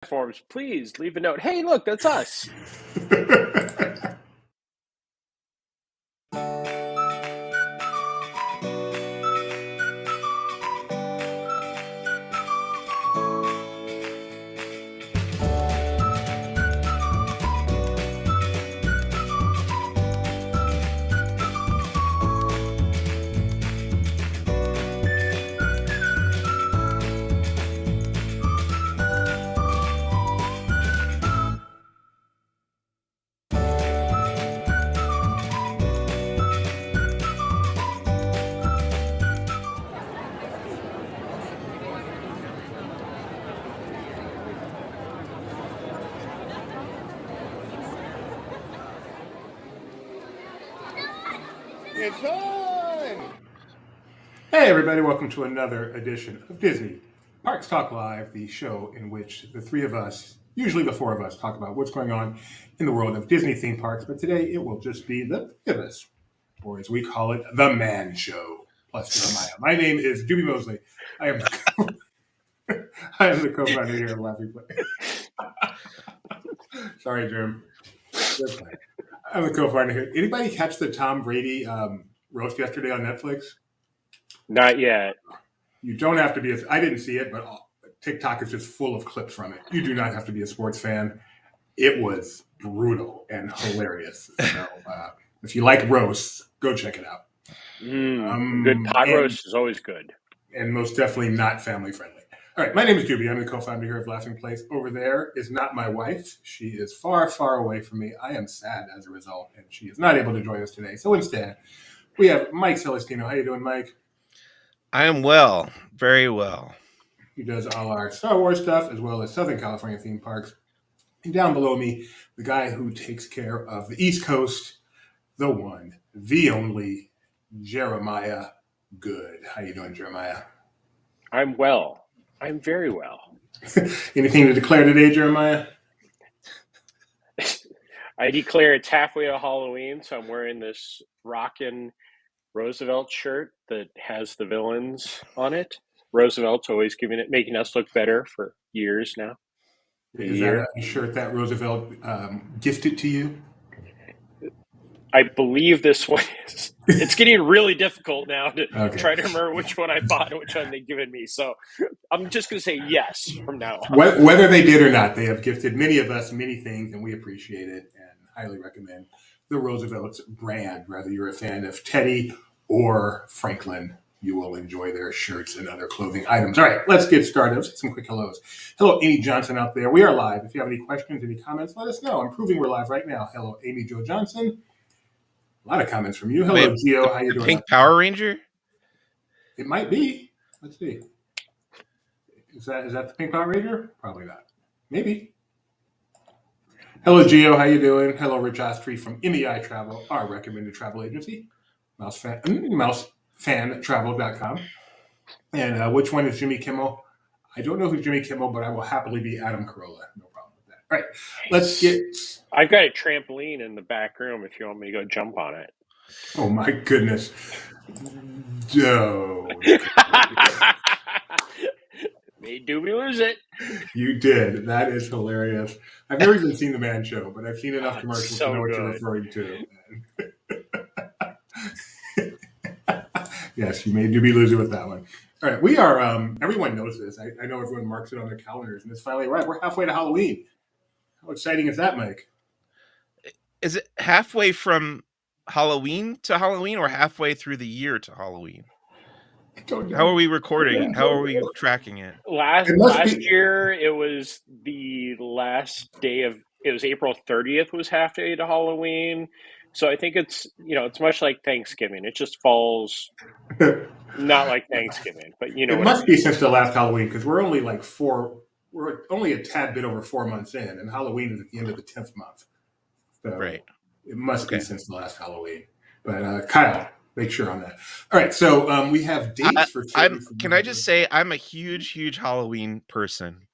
platforms, please leave a note. Hey, look, that's us. It's on! Hey everybody, welcome to another edition of Disney Parks Talk Live, the show in which the three of us, usually the four of us, talk about what's going on in the world of Disney theme parks, but today it will just be the three of us, or as we call it, the Man Show, plus Jeremiah. My name is Doobie Mosley. I am the co-founder here of Laughing Place. Sorry, Jim. I'm the co-founder here. Anybody catch the Tom Brady roast yesterday on Netflix? Not yet. You don't have to be I didn't see it, but TikTok is just full of clips from it. You do not have to be a sports fan. It was brutal and hilarious. So if you like roasts, go check it out. Good pot roast is always good. And most definitely not family friendly. All right, my name is Doobie. I'm the co-founder here of Laughing Place. Over there is not my wife. She is far, far away from me. I am sad as a result, and she is not able to join us today. So instead, we have Mike Celestino. How you doing, Mike? I am well, very well. He does all our Star Wars stuff as well as Southern California theme parks. And down below me, the guy who takes care of the East Coast, the one, the only, Jeremiah Good. How you doing, Jeremiah? I'm well. I'm very well. Anything to declare today, Jeremiah? I declare it's halfway to Halloween, so I'm wearing this rockin' Roosevelt shirt that has the villains on it. Roosevelt's always making us look better for years now. Is that a shirt that Roosevelt gifted to you? I believe this one is. It's getting really difficult now to try to remember which one I bought and which one they've given me. So I'm just going to say yes from now on. Whether they did or not, they have gifted many of us many things, and we appreciate it and highly recommend the Roosevelt's brand. Whether you're a fan of Teddy or Franklin, you will enjoy their shirts and other clothing items. All right, let's get started. Let's get some quick hellos. Hello, Amy Johnson out there. We are live. If you have any questions, any comments, let us know. I'm proving we're live right now. Hello, Amy Jo Johnson. A lot of comments from you. Hello, Gio. How you doing? Pink Power Ranger? It might be. Let's see. Is that the Pink Power Ranger? Probably not. Maybe. Hello, Gio. How you doing? Hello, Rich Ostry from MEI Travel, our recommended travel agency. Mousefantravel.com. And which one is Jimmy Kimmel? I don't know who's Jimmy Kimmel, but I will happily be Adam Carolla. No problem with that. All right, let's get... I've got a trampoline in the back room if you want me to go jump on it. Oh, my goodness. No. Made Doobie lose it. You did. That is hilarious. I've never even seen The Man Show, but I've seen enough commercials to know what you're referring to. Yes, you made Doobie lose it with that one. All right, we are, everyone knows this. I know everyone marks it on their calendars, and it's finally right. We're halfway to Halloween. How exciting is that, Mike? Is it halfway from Halloween to Halloween or halfway through the year to Halloween? I don't know. How are we recording? How are we tracking it? Last year, it was the last day of, it was April 30th was half day to Halloween. So I think it's, it's much like Thanksgiving. It just falls not like Thanksgiving, but it must be since the last Halloween because we're only we're only a tad bit over 4 months in, and Halloween is at the end of the 10th month. So right. It must be since the last Halloween. But Kyle, make sure on that. All right, so we have dates for... Can I just say I'm a huge, huge Halloween person.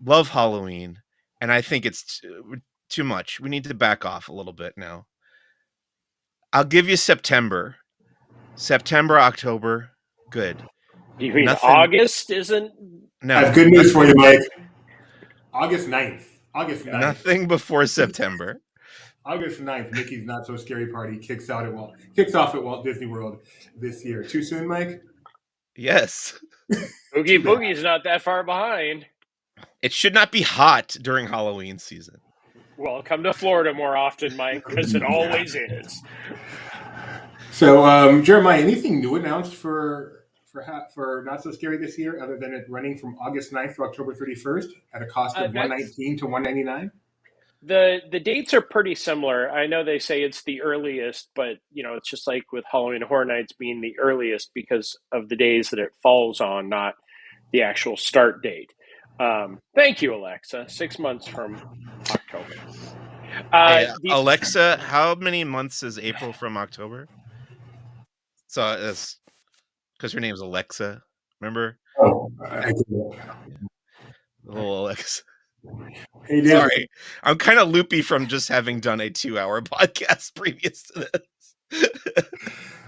Love Halloween, and I think it's too much. We need to back off a little bit now. I'll give you September, October, good. You mean August isn't? No. I have good news for you, Mike. August 9th. August 9th. Nothing before September. August 9th, Mickey's Not So Scary Party kicks off at Walt Disney World this year. Too soon, Mike? Yes. Oogie Boogie's not that far behind. It should not be hot during Halloween season. Well, come to Florida more often, Mike, because it always is. So, Jeremiah, anything new announced for Not So Scary this year, other than it running from August 9th to October 31st at a cost of $119 to $199? The dates are pretty similar. I know they say it's the earliest, but it's just like with Halloween Horror Nights being the earliest because of the days that it falls on, not the actual start date. Thank you, Alexa. 6 months from October. Hey, Alexa, how many months is April from October? So that's because her name's Alexa. Remember? Oh, little Alexa. Hey, sorry, I'm kind of loopy from just having done a 2-hour podcast previous to this.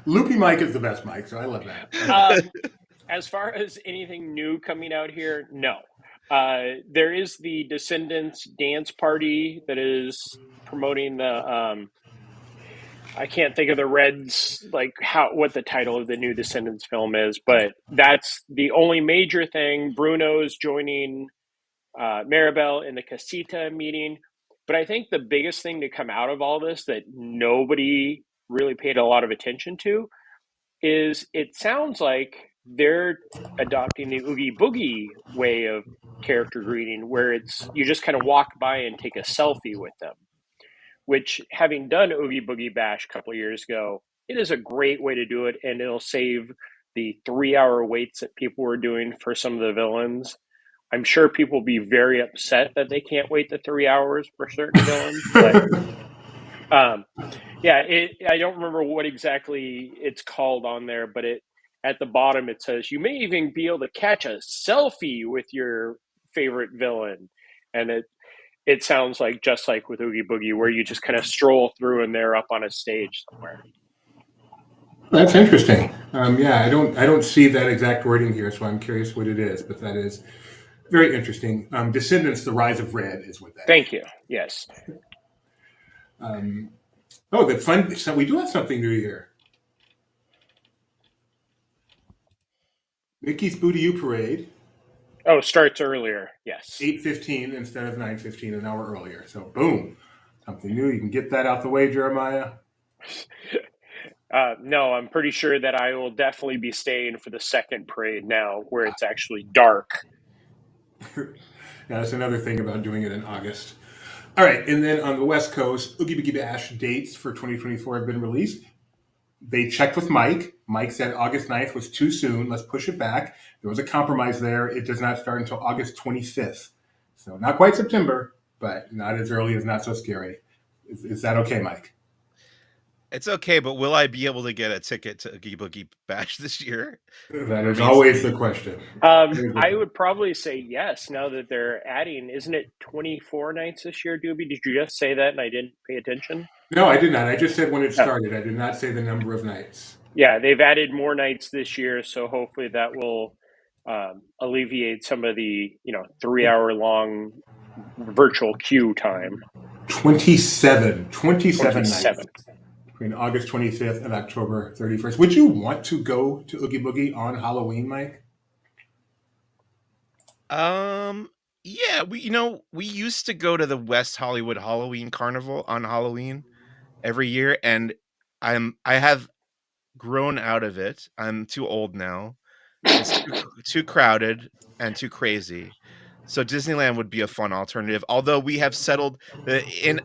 Loopy Mike is the best Mike, so I love that. As far as anything new coming out here, no. There is the Descendants dance party that is promoting the I can't think of the Reds, what the title of the new Descendants film is, but that's the only major thing. Bruno's joining Maribel in the Casita meeting. But I think the biggest thing to come out of all this that nobody really paid a lot of attention to is it sounds like they're adopting the Oogie Boogie way of character greeting, where it's you just kind of walk by and take a selfie with them, which, having done Oogie Boogie Bash a couple of years ago, it is a great way to do it, and it'll save the 3-hour waits that people were doing for some of the villains. I'm sure people will be very upset that they can't wait the 3 hours for certain villains, but I don't remember what exactly it's called on there, but at the bottom it says you may even be able to catch a selfie with your favorite villain, and it sounds like just like with Oogie Boogie, where you just kind of stroll through and they're up on a stage somewhere. That's interesting. I don't see that exact wording here, so I'm curious what it is, but that is very interesting. Descendants: The Rise of Red is what that. Thank you. Yes. The fun. So we do have something new here. Mickey's Booty-Oo Parade. Oh, starts earlier. Yes. 8:15 instead of 9:15, an hour earlier. So boom, something new. You can get that out the way, Jeremiah. No, I'm pretty sure that I will definitely be staying for the second parade now, where it's actually dark. That's another thing about doing it in August. All right, and then on the West Coast, Oogie Boogie Bash dates for 2024 have been released. They checked with Mike. Mike said August 9th was too soon. Let's push it back. There was a compromise there. It does not start until August 25th. So not quite September, but not as early as Not So Scary. Is that okay, Mike? It's okay, but will I be able to get a ticket to Oogie Boogie Bash this year? That is always the question. I would probably say yes, now that they're adding, isn't it 24 nights this year, Doobie? Did you just say that and I didn't pay attention? No, I did not. I just said when it started. I did not say the number of nights. Yeah, they've added more nights this year, so hopefully that will alleviate some of the 3-hour-long virtual queue time. 27 nights between August 25th and October 31st. Would you want to go to Oogie Boogie on Halloween, Mike? Yeah, we used to go to the West Hollywood Halloween Carnival on Halloween every year, and I have grown out of it. I'm too old now. It's too crowded and too crazy. So Disneyland would be a fun alternative. Although we have settled in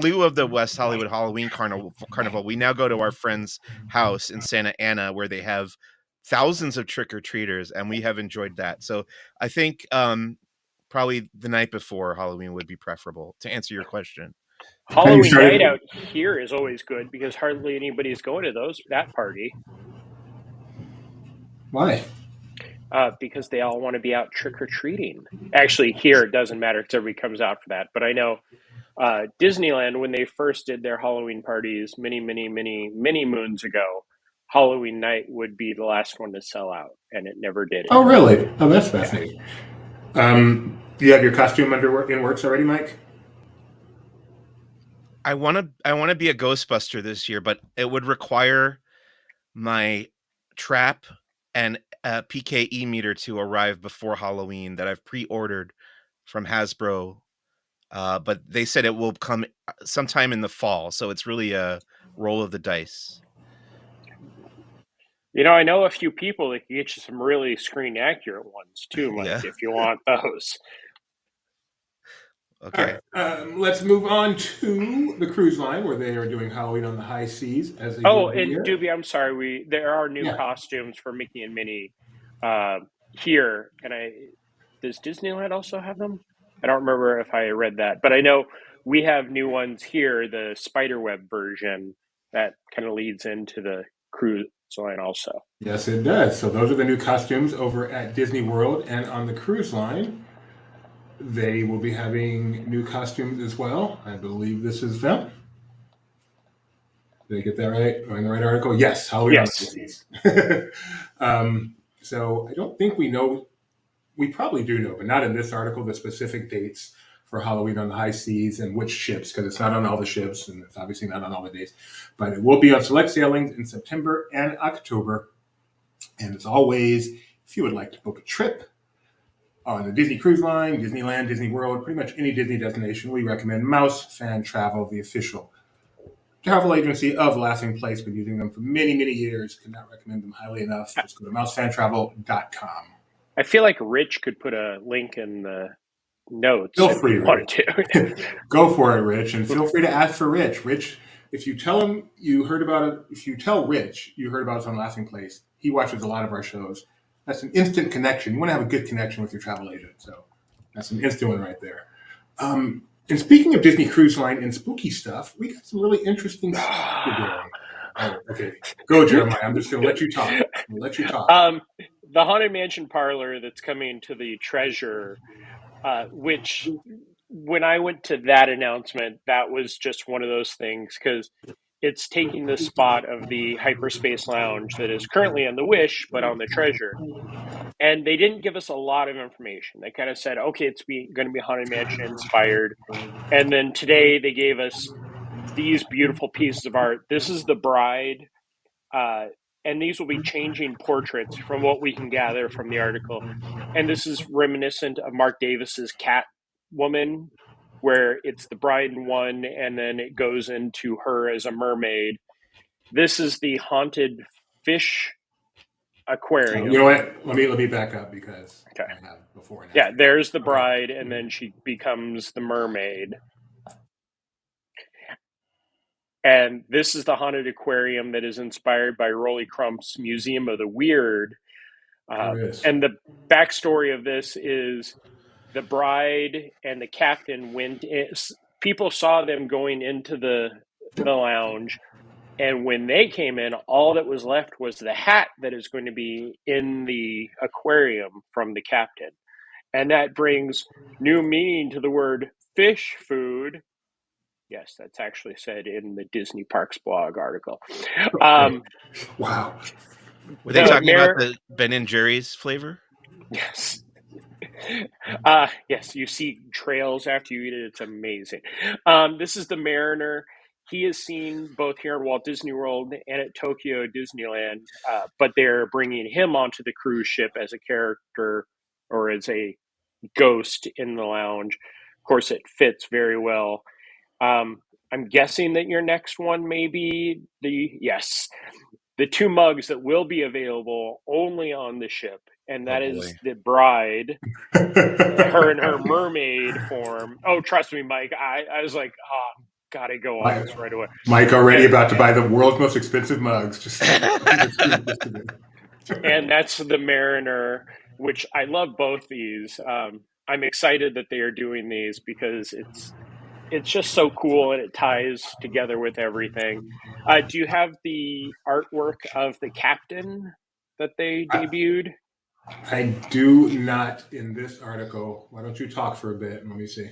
lieu of the West Hollywood Halloween Carnival, we now go to our friend's house in Santa Ana where they have thousands of trick-or-treaters, and we have enjoyed that. So I think probably the night before Halloween would be preferable, to answer your question. Halloween night out here is always good because hardly anybody is going to that party. Why? Because they all want to be out trick-or-treating. Actually, here it doesn't matter because everybody comes out for that. But I know Disneyland, when they first did their Halloween parties many moons ago, Halloween night would be the last one to sell out, and it never did. Oh, really? Oh, that's fascinating. Do you have your costume in works already, Mike? I want to be a Ghostbuster this year, but it would require my trap and a PKE meter to arrive before Halloween that I've pre-ordered from Hasbro. But they said it will come sometime in the fall, so it's really a roll of the dice. I know a few people that can get you some really screen accurate ones too, Mike, Yeah. if you want those. Okay. Let's move on to the cruise line where they are doing Halloween on the high seas as they do Oh, every and year. Doobie, I'm sorry, there are new Yeah. costumes for Mickey and Minnie here, and does Disneyland also have them? I don't remember if I read that, but I know we have new ones here, the spiderweb version that kind of leads into the cruise line also. Yes, it does. So those are the new costumes over at Disney World, and on the cruise line, they will be having new costumes as well. I believe this is them. Did I get that right? Am I in the right article? Yes, Halloween on the Yes. seas. So I don't think we know. We probably do know, but not in this article, the specific dates for Halloween on the high seas and which ships, because it's not on all the ships and it's obviously not on all the dates. But it will be on select sailings in September and October. And as always, if you would like to book a trip on the Disney Cruise Line, Disneyland, Disney World, pretty much any Disney destination, we recommend Mouse Fan Travel, the official travel agency of Laughing Place. Been using them for many, many years. Cannot recommend them highly enough. Just go to mousefantravel.com. I feel like Rich could put a link in the notes Feel if free, you wanted to. Go for it, Rich, and feel free to ask for Rich. Rich, if you tell him you heard about it, if you tell Rich you heard about us on Laughing Place, he watches a lot of our shows. That's an instant connection. You want to have a good connection with your travel agent, so that's an instant one right there. And speaking of Disney Cruise Line and spooky stuff, we got some really interesting stuff today. Oh, okay, go, Jeremiah. I'm just going to let you talk. The Haunted Mansion Parlor that's coming to the Treasure, which when I went to that announcement, that was just one of those things because it's taking the spot of the Hyperspace Lounge that is currently on the Wish, but on the Treasure. And they didn't give us a lot of information. They kind of said, okay, it's going to be Haunted Mansion inspired. And then today they gave us these beautiful pieces of art. This is the bride, and these will be changing portraits from what we can gather from the article. And this is reminiscent of Mark Davis's Catwoman, where it's the bride in one, and then it goes into her as a mermaid. This is the haunted fish aquarium. You know what? Let me back up because okay. I have before and after. Yeah, there's the bride, and then she becomes the mermaid. And this is the haunted aquarium that is inspired by Rolly Crump's Museum of the Weird. And the backstory of this is the bride and the captain went in. People saw them going into the lounge. And when they came in, all that was left was the hat that is going to be in the aquarium from the captain. And that brings new meaning to the word fish food. Yes, that's actually said in the Disney Parks blog article. Wow. Were they talking about the Ben & Jerry's flavor? Yes. Yes, you see trails after you eat it. It's amazing. This is the Mariner. He is seen both here at Walt Disney World and at Tokyo Disneyland, but they're bringing him onto the cruise ship as a character or as a ghost in the lounge. Of course, it fits very well. I'm guessing that your next one may be the two mugs that will be available only on the ship, and that is the bride, her in her mermaid form. Oh, trust me, Mike. I was like, gotta go on this right away. Mike already about to buy the world's most expensive mugs. And that's the Mariner, which I love both these. I'm excited that they are doing these because it's just so cool and it ties together with everything. Do you have the artwork of the captain that they debuted? I do not in this article. Why don't you talk for a bit and let me see?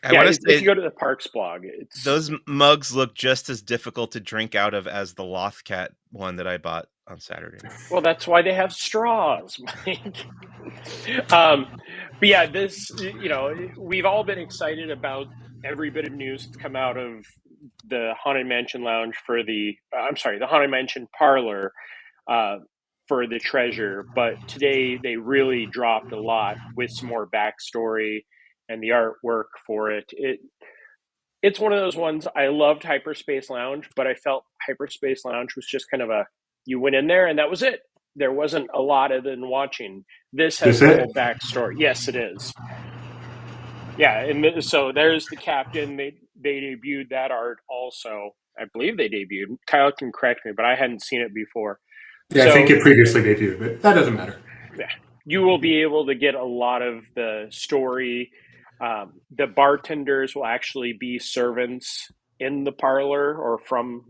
If you go to the Parks blog, those mugs look just as difficult to drink out of as the Lothcat one that I bought on Saturday. Well, that's why they have straws, Mike. But yeah, this, we've all been excited about every bit of news that's come out of the Haunted Mansion Lounge the Haunted Mansion Parlor uh, for the treasure. But today they really dropped a lot with some more backstory and the artwork for it. It's one of those ones. I loved Hyperspace Lounge, but I felt Hyperspace Lounge was just kind of you went in there and that was it. There wasn't a lot other than watching. This has This the it? whole backstory. Yes, it is. Yeah, and so there's the captain. They debuted that art also. I believe they debuted. Kyle can correct me, but I hadn't seen it before. Yeah, I think So it previously debuted, but that doesn't matter. yeah, you will be able to get a lot of the story. The bartenders will actually be servants in the parlor or from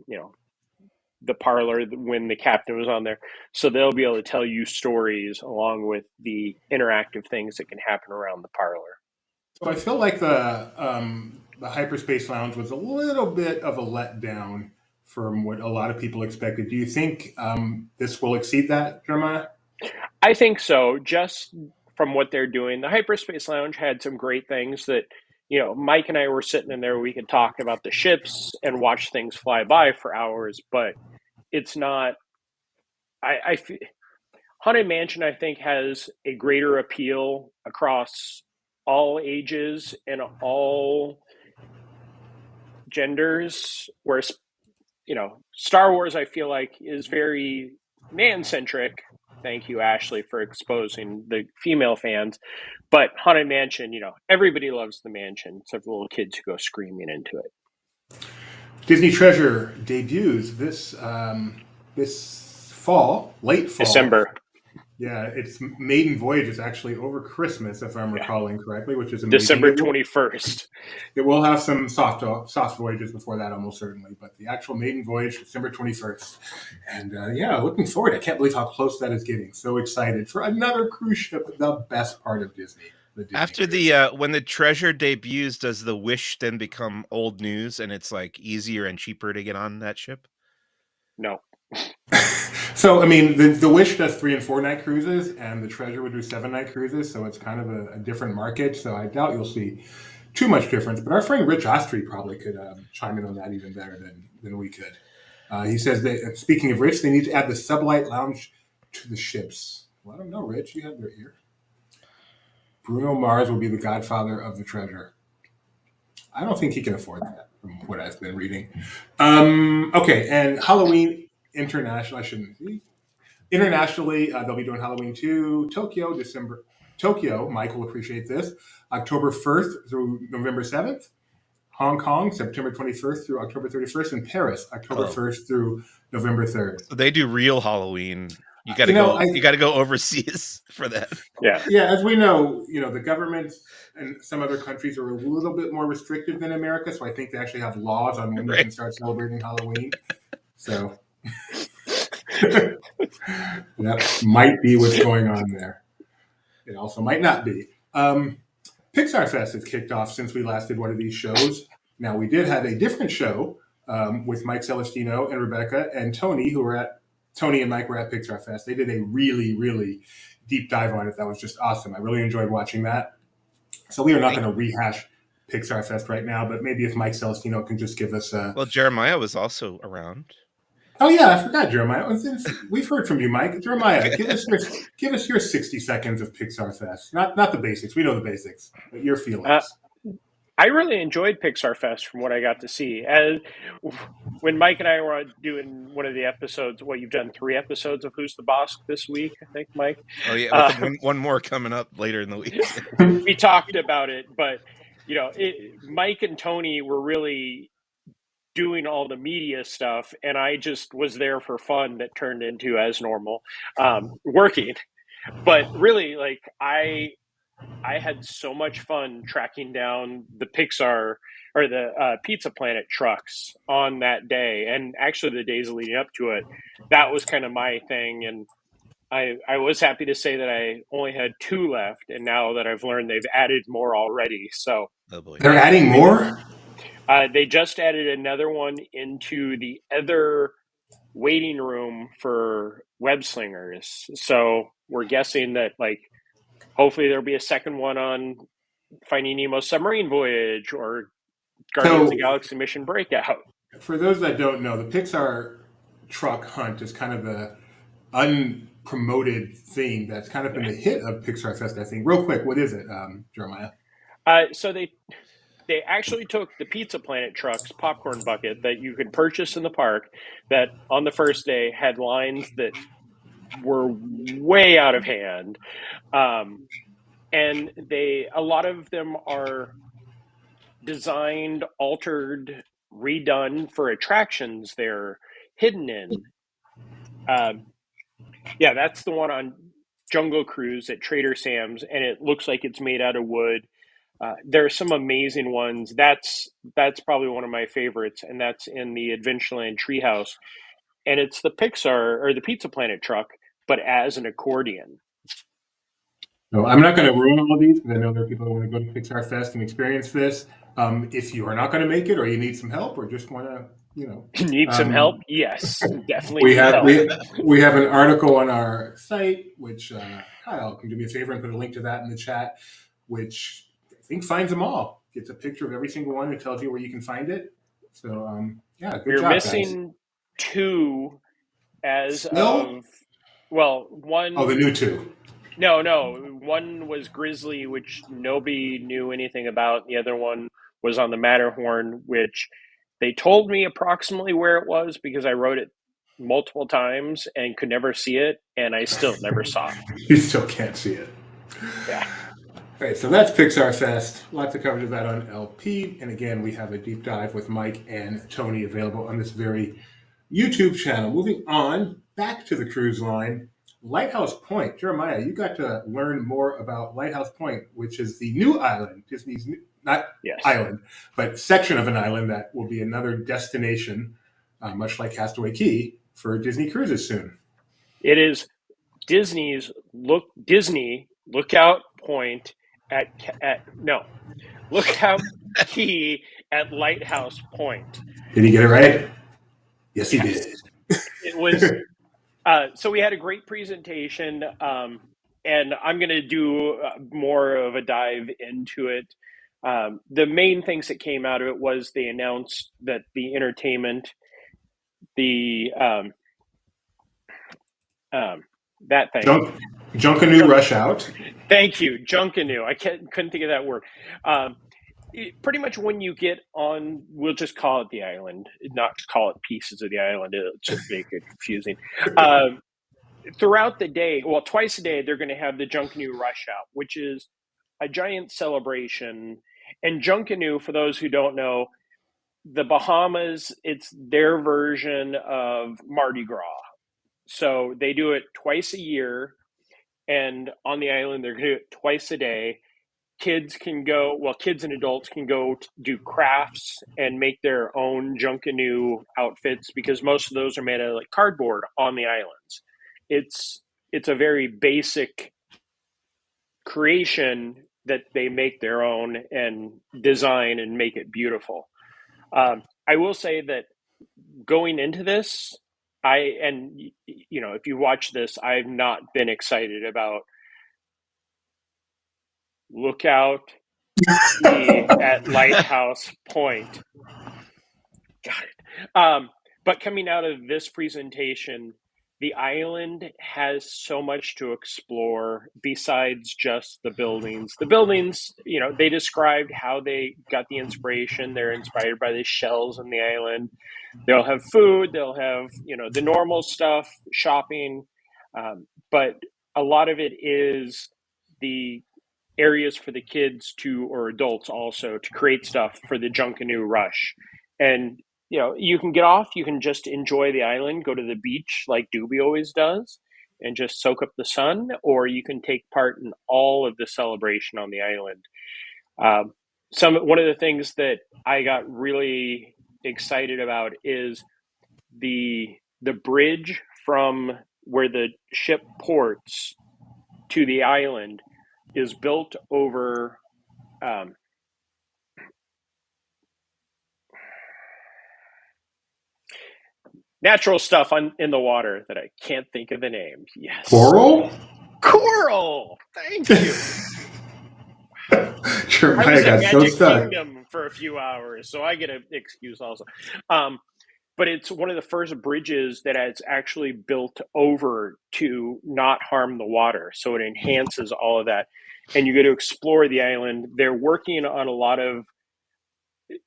the parlor when the captain was on there. So they'll be able to tell you stories along with the interactive things that can happen around the parlor. So I feel like the Hyperspace Lounge was a little bit of a letdown from what a lot of people expected. Do you think this will exceed that, Jeremiah? I think so. Just from what they're doing, the Hyperspace Lounge had some great things that, Mike and I were sitting in there. We could talk about the ships and watch things fly by for hours, but it's not. Haunted Mansion, I think, has a greater appeal across all ages and all genders. Whereas, Star Wars, I feel like, is very man centric. Thank you, Ashley, for exposing the female fans. But Haunted Mansion, everybody loves the mansion, except the little kids who go screaming into it. Disney Treasure debuts this fall, late fall. December. Yeah, its maiden voyage is actually over Christmas, if I'm Yeah. recalling correctly, which is amazing. December 21st. It will have some soft voyages before that, almost certainly, but the actual maiden voyage, December 21st. And looking forward. I can't believe how close that is getting. So excited for another cruise ship, the best part of Disney. After when the treasure debuts, does the Wish then become old news and it's like easier and cheaper to get on that ship? No. So, I mean, the Wish does 3 and 4 night cruises, and the Treasure would do 7-night cruises. So it's kind of a different market. So I doubt you'll see too much difference. But our friend Rich Ostry probably could chime in on that even better than we could. He says that, speaking of Rich, they need to add the Sublight Lounge to the ships. Well, I don't know, Rich. You have your ear. Bruno Mars will be the godfather of the Treasure. I don't think he can afford that, from what I've been reading. Okay, and Halloween International, I shouldn't see. Internationally, they'll be doing Halloween 2, Tokyo, December. Tokyo, Mike will appreciate this, October 1st through November 7th. Hong Kong, September 21st through October 31st. And Paris, October 1st through November 3rd. So they do real Halloween. You got to go. You got to go overseas for that. Yeah. Yeah, as we know, the government and some other countries are a little bit more restrictive than America, so I think they actually have laws on when you can start celebrating Halloween. So that might be what's going on there. It also might not be. Pixar Fest has kicked off since we last did one of these shows. Now, we did have a different show with Mike Celestino and Rebecca and Tony, Tony and Mike were at Pixar Fest. They did a really, really deep dive on it. That was just awesome. I really enjoyed watching that. So we are not going to rehash Pixar Fest right now, but maybe if Mike Celestino can just give us a... Well, Jeremiah was also around. Oh, yeah, I forgot, Jeremiah. We've heard from you, Mike. Jeremiah, give us your 60 seconds of Pixar Fest. Not the basics. We know the basics, but your feelings. I really enjoyed Pixar Fest from what I got to see. When Mike and I were doing one of the episodes, you've done 3 episodes of Who's the Boss this week, I think, Mike? Oh, yeah, with one more coming up later in the week. We talked about it, but, Mike and Tony were really doing all the media stuff, and I just was there for fun that turned into, as normal, working. But really, I had so much fun tracking down the Pixar or the Pizza Planet trucks on that day, and actually the days leading up to it. That was kind of my thing, and I was happy to say that I only had 2 left, and now that I've learned they've added more already. So they're adding more? They just added another one into the other waiting room for web slingers. So we're guessing that, hopefully there'll be a second one on Finding Nemo's Submarine Voyage or Guardians of So, the Galaxy Mission Breakout. for those that don't know, the Pixar truck hunt is kind of the unpromoted thing that's kind of been the hit of Pixar Fest, I think. Real quick, what is it, Jeremiah? So they actually took the Pizza Planet truck's popcorn bucket that you could purchase in the park that on the first day had lines that were way out of hand. And a lot of them are designed, altered, redone for attractions they're hidden in. Yeah, that's the one on Jungle Cruise at Trader Sam's, and it looks like it's made out of wood. There are some amazing ones. That's probably one of my favorites, and that's in the Adventureland Treehouse. And it's the Pixar or the Pizza Planet truck, but as an accordion. So I'm not going to ruin all of these because I know there are people who want to go to Pixar Fest and experience this. If you are not going to make it, or you need some help, or just want to, Need some help? Yes, definitely we need have help. we have an article on our site, which Kyle can do me a favor and put a link to that in the chat, which I think finds them all. Gets a picture of every single one and tells you where you can find it. So yeah, good We're job, missing guys. two as Still? of one. Oh, the new two. No, one was Grizzly, which nobody knew anything about. The other one was on the Matterhorn, which they told me approximately where it was because I wrote it multiple times and could never see it, and I still never saw it. You still can't see it. Yeah. All right, so that's Pixar Fest. Lots of coverage of that on LP. And again, we have a deep dive with Mike and Tony available on this very YouTube channel. Moving on, back to the cruise line, Lighthouse Point. Jeremiah, you got to learn more about Lighthouse Point, which is the new island, Disney's not island, but section of an island that will be another destination, much like Castaway Cay, for Disney cruises soon. It is Disney's Lookout Point Lookout Key at Lighthouse Point. Did he get it right? Yes, he did. It was so we had a great presentation, and I'm going to do more of a dive into it. The main things that came out of it was they announced that the entertainment, that thing. Junkanoo Rush Out. Thank you, Junkanoo. I couldn't think of that word. Pretty much when you get on, we'll just call it the island, not call it pieces of the island. It'll just make it confusing. Throughout the day, twice a day, they're going to have the Junkanoo Rush Out, which is a giant celebration. And Junkanoo, for those who don't know, the Bahamas, it's their version of Mardi Gras. So they do it twice a year. And on the island, they're going to do it twice a day. Kids and adults can go do crafts and make their own Junkanoo outfits because most of those are made out of cardboard on the islands. It's a very basic creation that they make their own and design and make it beautiful. I will say that going into this, if you watch this, I've not been excited about Lookout at Lighthouse Point. Got it. But coming out of this presentation, the island has so much to explore besides just the buildings. The buildings, they described how they got the inspiration. They're inspired by the shells on the island. They'll have food. They'll have, the normal stuff, shopping. But a lot of it is the areas for the kids or adults also to create stuff for the Junkanoo Rush. And you can get off, you can just enjoy the island, go to the beach like Doobie always does, and just soak up the sun, or you can take part in all of the celebration on the island. One of the things that I got really excited about is the bridge from where the ship ports to the island is built over natural stuff in the water that I can't think of the name. Yes. Coral? Thank you. I Jeremiah was at got so Magic stuck. Kingdom for a few hours, so I get an excuse also. But it's one of the first bridges that is actually built over to not harm the water, so it enhances all of that. And you get to explore the island. They're working on a lot of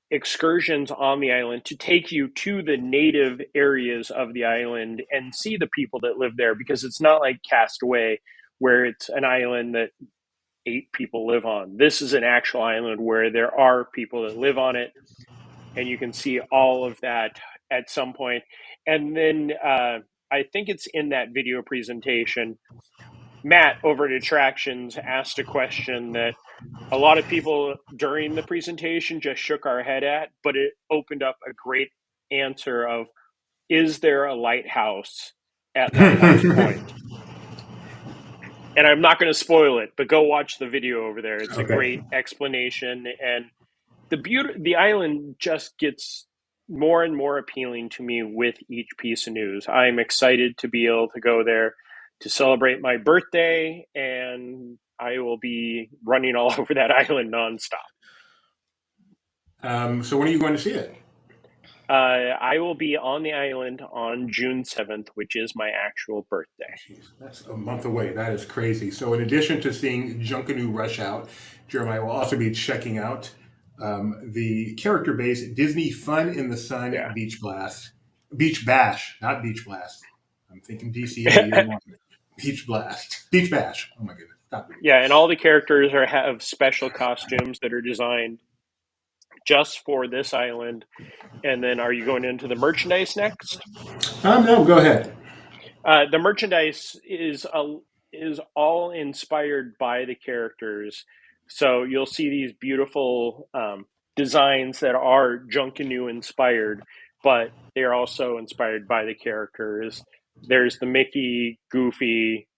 excursions on the island to take you to the native areas of the island and see the people that live there, because it's not like Castaway where it's an island that 8 people live on. This is an actual island where there are people that live on it, and you can see all of that at some point. And then I think it's in that video presentation, Matt over at Attractions asked a question that a lot of people during the presentation just shook our head at, but it opened up a great answer of, is there a lighthouse at Lighthouse Point? And I'm not going to spoil it, but go watch the video over there. It's a Okay. great explanation, and the island just gets more and more appealing to me with each piece of news. I'm excited to be able to go there to celebrate my birthday, and I will be running all over that island nonstop. So when are you going to see it? I will be on the island on June 7th, which is my actual birthday. Jeez, that's a month away. That is crazy. So in addition to seeing Junkanoo Rush Out, Jeremiah will also be checking out the character-based Disney Fun in the Sun Yeah. Beach Bash, not Beach Blast. I'm thinking DCA year one. Beach Bash. Oh my goodness. Stop it. Yeah, and all the characters have special costumes that are designed just for this island. And then, are you going into the merchandise next? No, go ahead. The merchandise is all inspired by the characters. So you'll see these beautiful designs that are Junkanoo inspired, but they are also inspired by the characters. There's the Mickey, Goofy,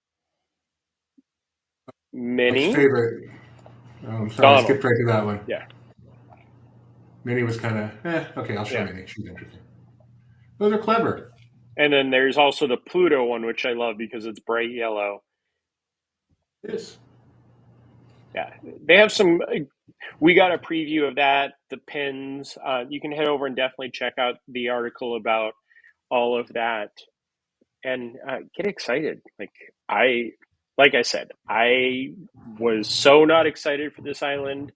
My Minnie, favorite. Oh, I'm sorry, I Donald. skipped right to that one. Yeah. Minnie was kind of, okay, I'll show Yeah. Minnie. She's interesting. Those are clever. And then there's also the Pluto one, which I love because it's bright yellow. Yes. Yeah, they have some. We got a preview of that. The pins. You can head over and definitely check out the article about all of that, and get excited. Like I said, I was so not excited for this island,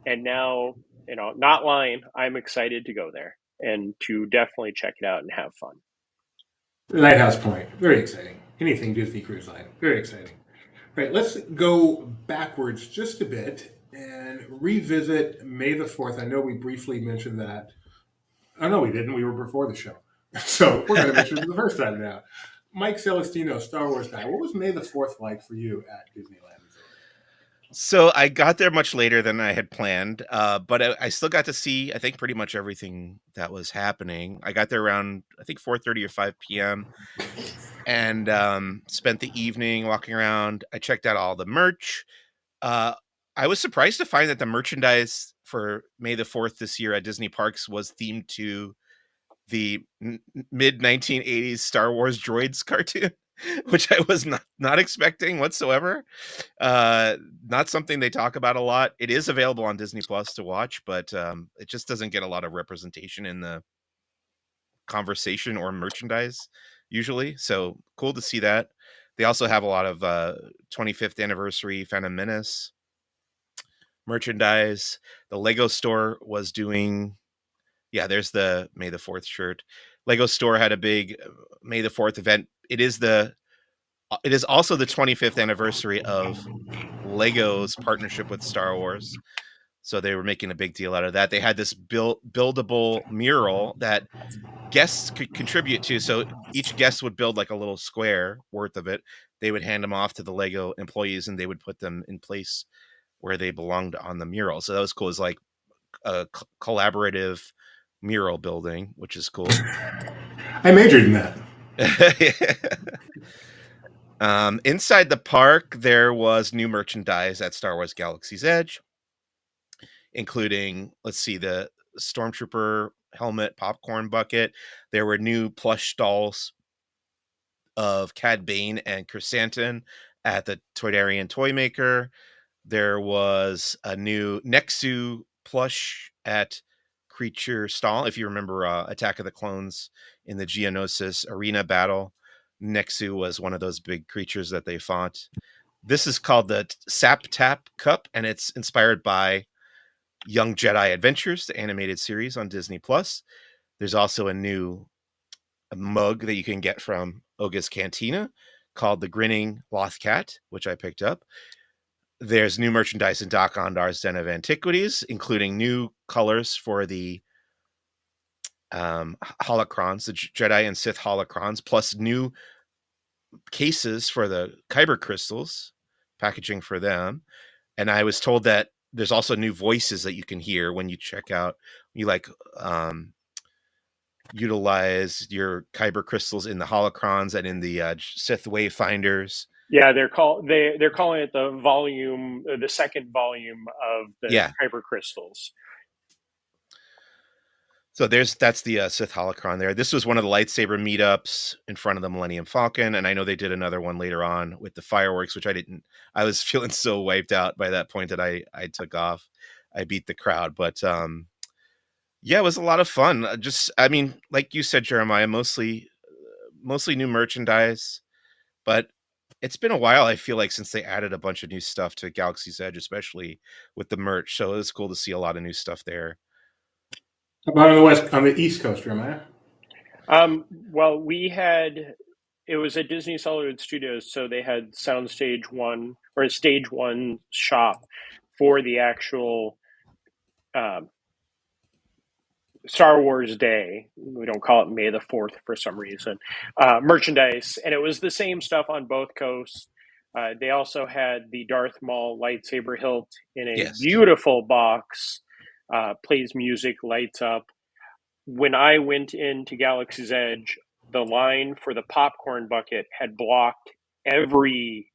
and now, not lying, I'm excited to go there and to definitely check it out and have fun. Lighthouse Point, very exciting. Anything Disney Cruise Line, very exciting. Right, let's go backwards just a bit and revisit May the 4th. I know we briefly mentioned that. Oh, no, we didn't. We were before the show. So we're going to mention it for the first time now. Mike Celestino, Star Wars guy. What was May the 4th like for you at Disneyland Resort? So I got there much later than I had planned, but I still got to see, I think, pretty much everything that was happening. I got there around, I think, 4:30 or 5 p.m. and spent the evening walking around. I checked out all the merch. I was surprised to find that the merchandise for May the 4th this year at Disney Parks was themed to the mid 1980s Star Wars droids cartoon, which I was not expecting whatsoever. Not something they talk about a lot. It is available on Disney Plus to watch, but it just doesn't get a lot of representation in the conversation or merchandise usually. So cool to see that. They also have a lot of 25th anniversary Phantom Menace merchandise. The Lego store was doing, yeah, there's the May the 4th shirt. Lego store had a big May the 4th event. It is also the 25th anniversary of Lego's partnership with Star Wars. So they were making a big deal out of that. They had this buildable mural that guests could contribute to. So each guest would build like a little square worth of it. They would hand them off to the Lego employees and they would put them in place where they belonged on the mural. So that was cool. It's like a collaborative mural building, which is cool. I majored in that. Inside the park, there was new merchandise at Star Wars Galaxy's Edge, including, let's see, the Stormtrooper helmet, popcorn bucket. There were new plush dolls of Cad Bane and Chrysanthemum at the Toydarian Toy Maker. There was a new Nexu plush at Creature Stall. If you remember Attack of the Clones in the Geonosis arena battle, Nexu was one of those big creatures that they fought. This is called the Sap Tap Cup, and it's inspired by Young Jedi Adventures, the animated series on Disney Plus. There's also a new mug that you can get from Oga's Cantina called the Grinning Loth Cat, which I picked up. There's new merchandise in Doc Ondar's Den of Antiquities, including new colors for the holocrons, the Jedi and Sith holocrons, plus new cases for the Kyber crystals, packaging for them. And I was told that there's also new voices that you can hear when you check out, you utilize your Kyber crystals in the holocrons and in the Sith Wayfinders. Yeah, they're calling it the second volume of the Kyber crystals. So that's the Sith holocron there. This was one of the lightsaber meetups in front of the Millennium Falcon, and I know they did another one later on with the fireworks, which I was feeling so wiped out by that point that I took off. I beat the crowd, but yeah, it was a lot of fun. Like you said, Jeremiah, mostly new merchandise, but it's been a while, I feel like, since they added a bunch of new stuff to Galaxy's Edge, especially with the merch. So it was cool to see a lot of new stuff there. How about on the East Coast, Jeremiah? Well, it was at Disney Hollywood Studios, so they had Stage One shop for the actual Star Wars Day. We don't call it May the 4th for some reason. Merchandise, and it was the same stuff on both coasts. They also had the Darth Maul lightsaber hilt in a beautiful box. Plays music, lights up. When I went into Galaxy's Edge, the line for the popcorn bucket had blocked every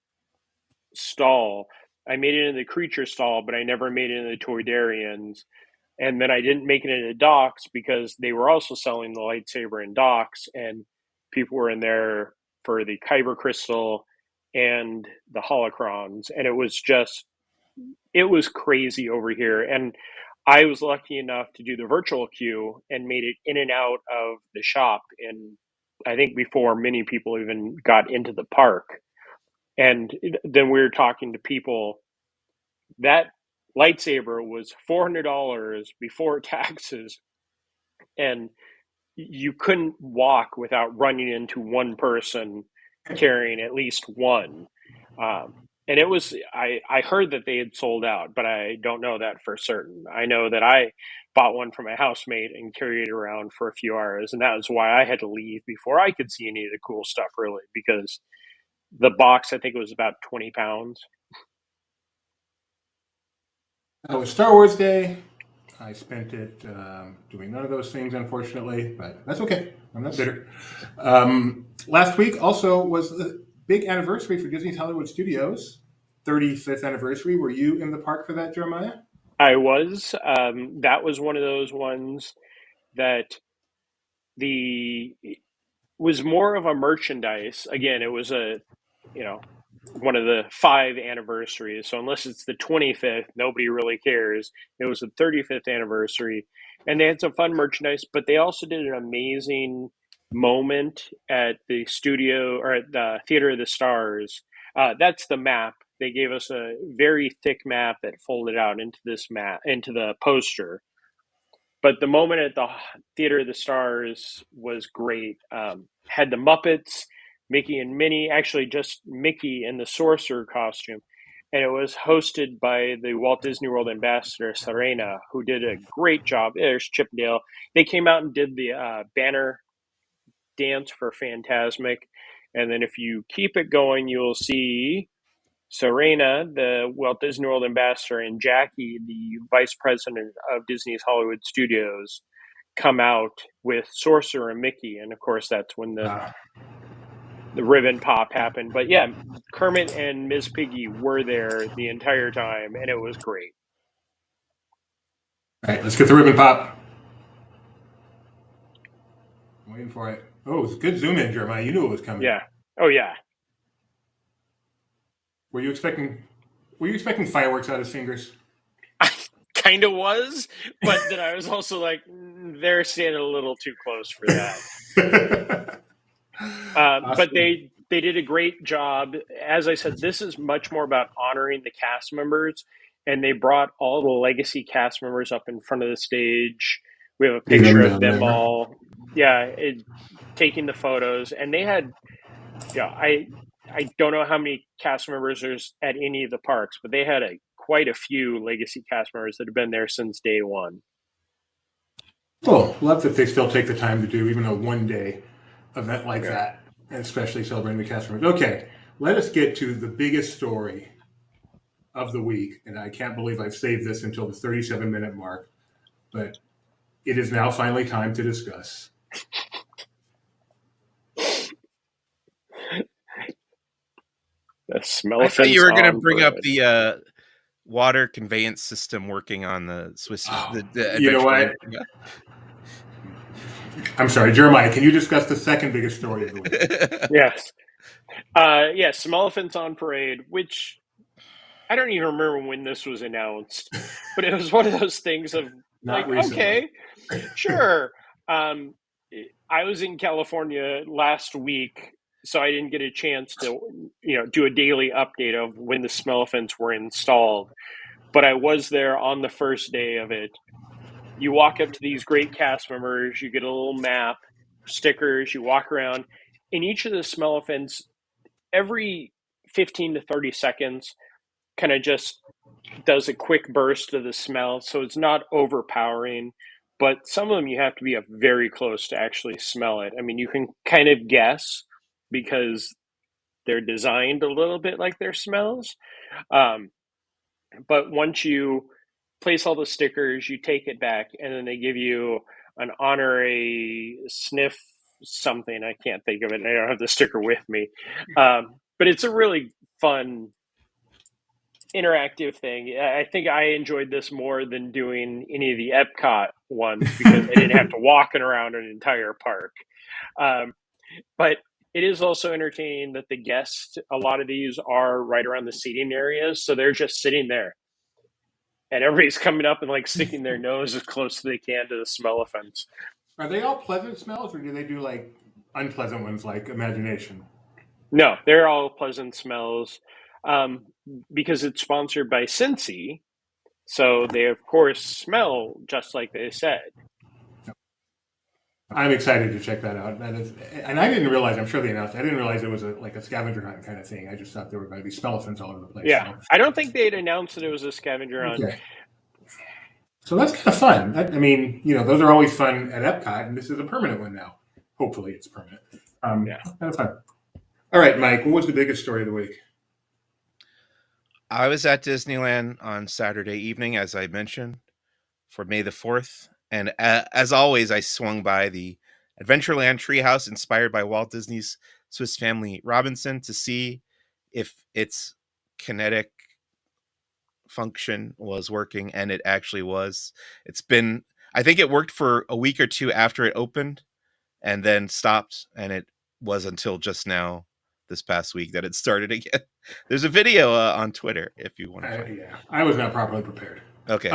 stall. I made it in the creature stall, but I never made it in the Toydarians. And then I didn't make it into Docks because they were also selling the lightsaber in Docks, and people were in there for the Kyber crystal and the holocrons. And it was crazy over here. And I was lucky enough to do the virtual queue and made it in and out of the shop. And I think before many people even got into the park. And then we were talking to people. That lightsaber was $400 before taxes, and you couldn't walk without running into one person carrying at least one. And it was, I heard that they had sold out, but I don't know that for certain. I know that I bought one for my housemate and carried it around for a few hours, and that was why I had to leave before I could see any of the cool stuff, really, because the box, I think it was about 20 pounds. It was Star Wars Day. I spent it doing none of those things, unfortunately, but that's okay. I'm not bitter. Last week also was the big anniversary for Disney's Hollywood Studios, 35th anniversary. Were you in the park for that, Jeremiah? I was. That was one of those ones that was more of a merchandise. Again, it was one of the 5 anniversaries. So unless it's the 25th, nobody really cares. It was the 35th anniversary, and they had some fun merchandise, but they also did an amazing moment at the studio, or at the Theater of the Stars. That's the map. They gave us a very thick map that folded out into the poster. But the moment at the Theater of the Stars was great. Had the Muppets, Mickey and Minnie, actually just Mickey in the sorcerer costume. And it was hosted by the Walt Disney World ambassador, Serena, who did a great job. There's Chippendale. They came out and did the banner dance for Fantasmic. And then if you keep it going, you'll see Serena, the Walt Disney World ambassador, and Jackie, the vice president of Disney's Hollywood Studios, come out with Sorcerer and Mickey. And of course, that's when the ribbon pop happened. But yeah, Kermit and Ms. Piggy were there the entire time, and it was great. All right, let's get the ribbon pop. I'm waiting for it. Oh, it was a good zoom in, Jeremiah. You knew it was coming. Yeah. Oh, yeah. Were you expecting fireworks out of his fingers? I kind of was, but then I was also like, they're standing a little too close for that. But Awesome. they did a great job. As I said, this is much more about honoring the cast members, and they brought all the legacy cast members up in front of the stage. We have a See them picture of down them there. all, yeah, taking the photos, and they had, yeah, I don't know how many cast members there's at any of the parks, but they had quite a few legacy cast members that have been there since day one. Cool. Love that they still take the time to do even a one-day event like Yeah. that, and especially celebrating the cast members. Okay, let us get to the biggest story of the week, and I can't believe I've saved this until the 37-minute mark, but it is now finally time to discuss. The smell. I thought you were going to bring up the water conveyance system working on the Swiss. The you know what? I'm sorry, Jeremiah. Can you discuss the second biggest story of the week? Yes. Yes, Smelephant's on parade, which I don't even remember when this was announced, but it was one of those things of Not like, recently. okay, sure. I was in California last week, so I didn't get a chance to, do a daily update of when the Smelephants were installed. But I was there on the first day of it. You walk up to these great cast members, you get a little map, stickers, you walk around, and each of the Smelephants, every 15 to 30 seconds, kind of just does a quick burst of the smell. So it's not overpowering, but some of them you have to be up very close to actually smell it. I mean, you can kind of guess because they're designed a little bit like their smells. But once you place all the stickers, you take it back, and then they give you an honorary sniff something. I can't think of it. I don't have the sticker with me. But it's a really fun interactive thing. I think I enjoyed this more than doing any of the Epcot ones because I didn't have to walk around an entire park. But it is also entertaining that the guests, a lot of these are right around the seating areas, so they're just sitting there. And everybody's coming up and like sticking their nose as close as they can to the Smelephants. Are they all pleasant smells, or do they do like unpleasant ones like Imagination? No, they're all pleasant smells because it's sponsored by Cincy. So they, of course, smell just like they said. I'm excited to check that out. That is, and I didn't realize. I'm sure they announced. I didn't realize it was like a scavenger hunt kind of thing. I just thought there were going to be Smelephants all over the place. Yeah, so. I don't think they'd announced that it was a scavenger hunt. Okay. So that's kind of fun. I mean, those are always fun at Epcot, and this is a permanent one now. Hopefully, it's permanent. Yeah, kind of fun. All right, Mike. What was the biggest story of the week? I was at Disneyland on Saturday evening, as I mentioned, for May the 4th. And as always, I swung by the Adventur Land treehouse inspired by Walt Disney's Swiss Family Robinson to see if its kinetic function was working, and it actually was. I think it worked for a week or two after it opened and then stopped, and it was until just now, this past week, that it started again. There's a video on Twitter if you want to find it. Yeah, I was not properly prepared. Okay.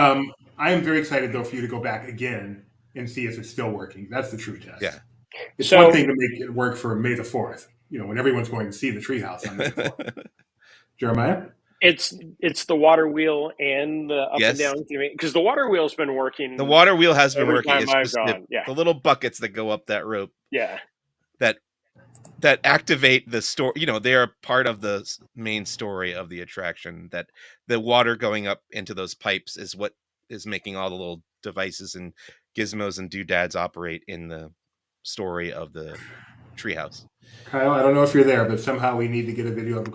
I am very excited, though, for you to go back again and see if it's still working. That's the true test. Yeah. It's one thing to make it work for May the 4th, when everyone's going to see the treehouse on May the 4th. Jeremiah? It's the water wheel and the up and down, because the water wheel's been working. The water wheel has been working. It's just the little buckets that go up that rope. Yeah. That activate the story. They are part of the main story of the attraction. That the water going up into those pipes is what is making all the little devices and gizmos and doodads operate in the story of the treehouse. Kyle, I don't know if you're there, but somehow we need to get a video of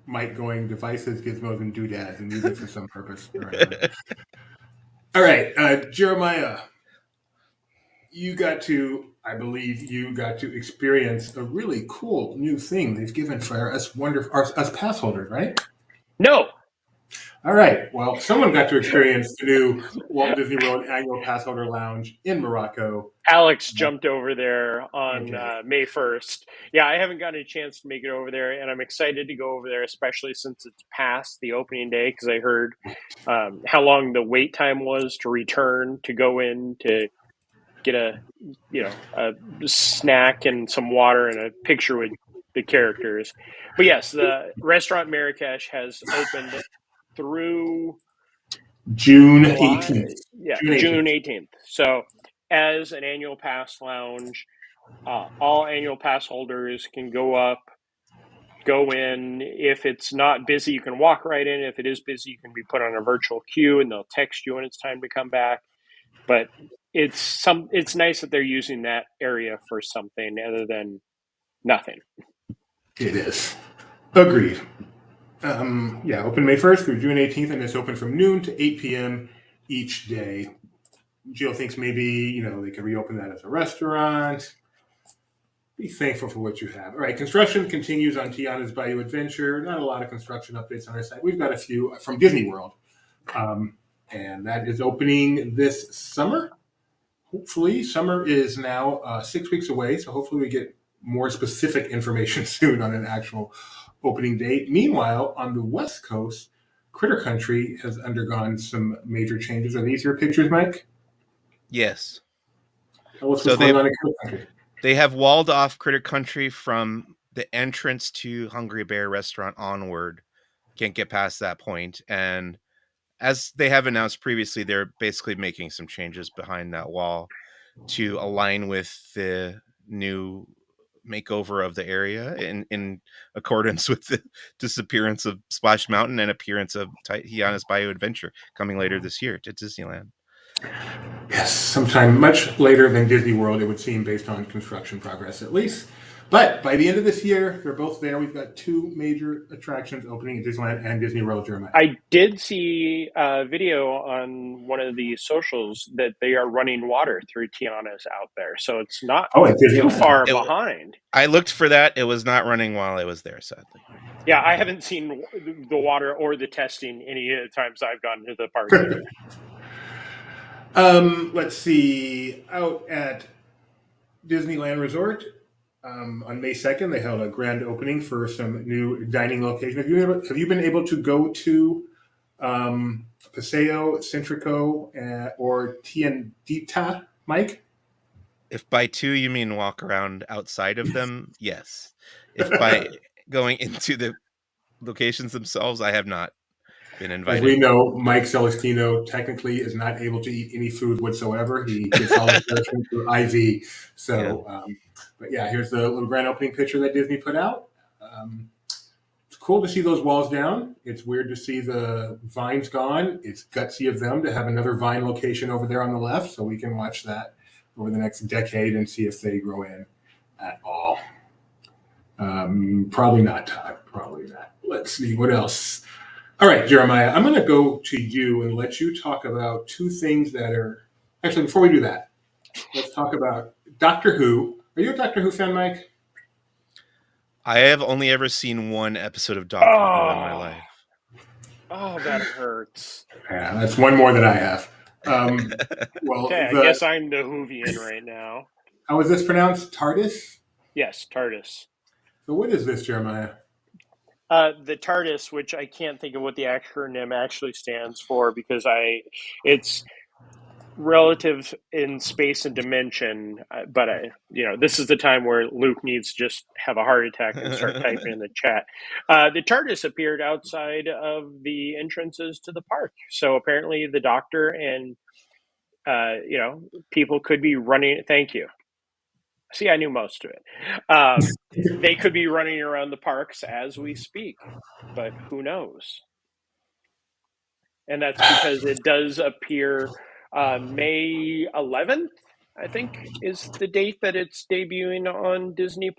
Mike going devices, gizmos, and doodads and use it for some purpose. All right, Jeremiah, I believe you got to experience a really cool new thing they've given for us pass holders, right? No. All right. Well, someone got to experience the new Walt Disney World Annual Pass Holder Lounge in Morocco. Alex jumped over there on Okay. May 1st. Yeah, I haven't gotten a chance to make it over there, and I'm excited to go over there, especially since it's past the opening day, because I heard how long the wait time was to return to go in to get a snack and some water and a picture with the characters. But yes, the restaurant Marrakesh has opened through June July, 18th. yeah, June 18th. June 18th. So as an annual pass lounge, all annual pass holders can go in. If it's not busy, you can walk right in. If it is busy, you can be put on a virtual queue and they'll text you when it's time to come back. But it's nice that they're using that area for something other than nothing. It is. Agreed. Yeah, open May 1st through June 18th, and it's open from noon to 8 p.m. each day. Jill thinks maybe, they could reopen that as a restaurant. Be thankful for what you have. All right, construction continues on Tiana's Bayou Adventure. Not a lot of construction updates on our site. We've got a few from Disney World. And that is opening this summer. Hopefully, summer is now 6 weeks away, so hopefully we get more specific information soon on an actual opening date. Meanwhile, on the West Coast, Critter Country has undergone some major changes. Are these your pictures, Mike? Yes. What's going on in Critter Country? They have walled off Critter Country from the entrance to Hungry Bear Restaurant onward. Can't get past that point. And as they have announced previously, they're basically making some changes behind that wall to align with the new makeover of the area in accordance with the disappearance of Splash Mountain and appearance of Tiana's Bayou Adventure coming later this year to Disneyland. Yes, sometime much later than Disney World, it would seem, based on construction progress at least. But by the end of this year, they're both there. We've got two major attractions opening at Disneyland and Disney World, Jeremiah. I did see a video on one of the socials that they are running water through Tiana's out there. So it's not too far behind. I looked for that. It was not running while I was there, sadly. Yeah, I haven't seen the water or the testing any of the times I've gone to the park either. Let's see. Out at Disneyland Resort on May 2nd, they held a grand opening for some new dining locations. Have you been able to go to Paseo, Centrico, or Tiendita, Mike? If by two you mean walk around outside of them, yes. If by going into the locations themselves, I have not been invited. As we know, Mike Celestino technically is not able to eat any food whatsoever. He gets all his nourishment through IV. So, but yeah, here's the little grand opening picture that Disney put out. It's cool to see those walls down. It's weird to see the vines gone. It's gutsy of them to have another vine location over there on the left, so we can watch that over the next decade and see if they grow in at all. Probably not, Todd. Probably not. Let's see what else. All right, Jeremiah, I'm going to go to you and let you talk about two things that are... Actually, before we do that, let's talk about Doctor Who. Are you a Doctor Who fan, Mike? I have only ever seen one episode of Doctor Who in my life. Oh, that hurts. Yeah, that's one more than I have. Well, okay, I guess I'm the Whovian right now. How is this pronounced? TARDIS? Yes, TARDIS. So what is this, Jeremiah? The TARDIS, which I can't think of what the acronym actually stands for because it's relative in space and dimension. But this is the time where Luke needs to just have a heart attack and start typing in the chat. The TARDIS appeared outside of the entrances to the park. So apparently the Doctor and, people could be running. Thank you. See, I knew most of it. They could be running around the parks as we speak, but who knows? And that's because it does appear May 11th, I think, is the date that it's debuting on Disney+.